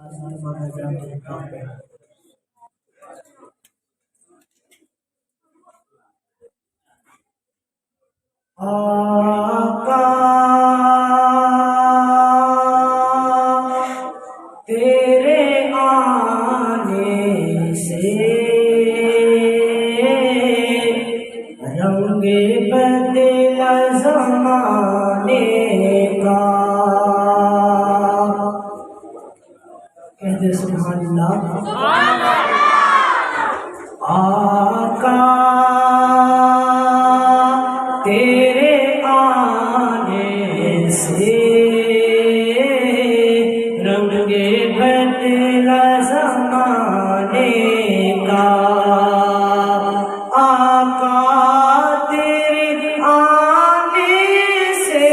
آقا تیرے آنے سے رنگ بدلا زمانے کا. کہتے سبحان اللہ. آقا تیرے آنے سے رنگ بدلا زمانے کا. آقا تیرے آنے سے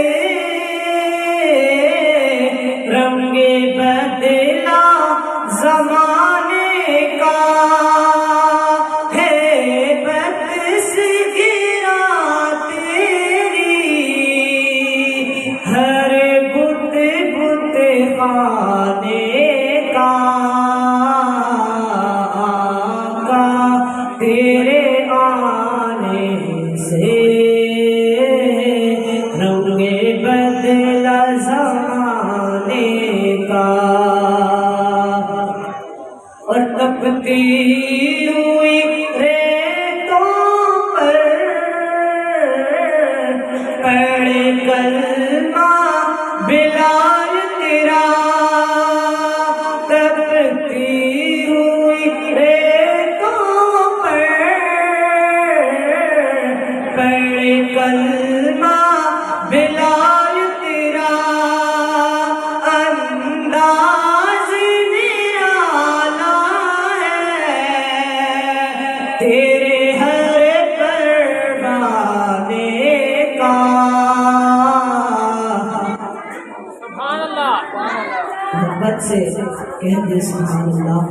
رنگ بدلا زمانے کا. تیرے آنے سے رنگ بدلا زمانے کا. اور تپتی ہوئی ریتوں پر پڑے کلمہ بلال تیرا. تپتی ہوئی کلمہ بلال تیرا. انداز نرالا ہے تیرے ہر پروانے کا. سبحان اللہ. محبت سے کہہ دے سبحان اللہ.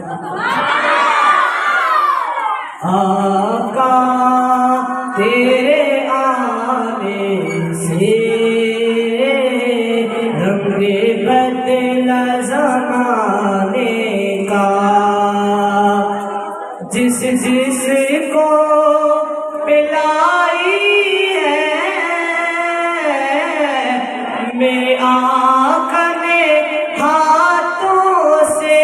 آقا تیرے سے رنگ بدلا زمانے کا. جس جس کو پلائی ہے میرے آقا نے ہاتھوں سے.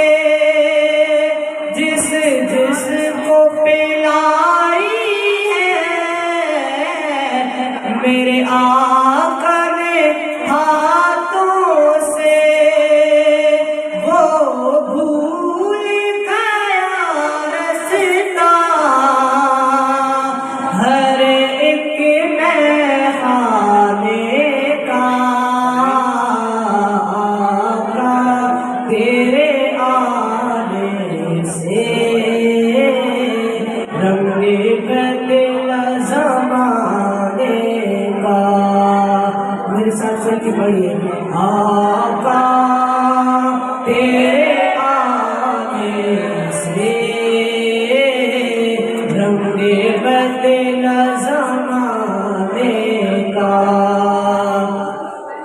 جس جس کو پلائی میرے آقا نے ہاتھوں سے. وہ بھول گیا رستا ہر ایک میخانے کا. آقا تیرے آنے سے رنگ بدلا زمانے کا. میرے ساتھ چل کے پڑھیے. آقا تیرے آنے سے رنگ بدلا زمانے کا.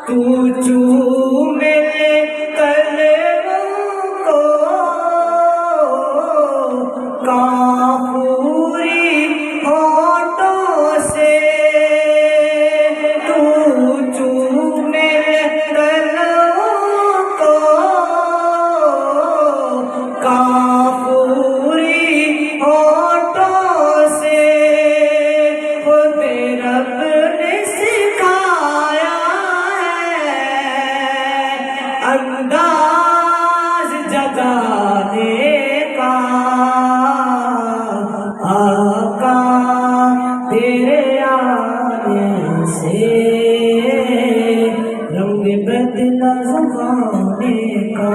تو چومے قلبوں کو کافوری ہونٹوں سے. انداز جگانے کا. آقا تیرے آنے سے رنگ بدلا زمانے کا.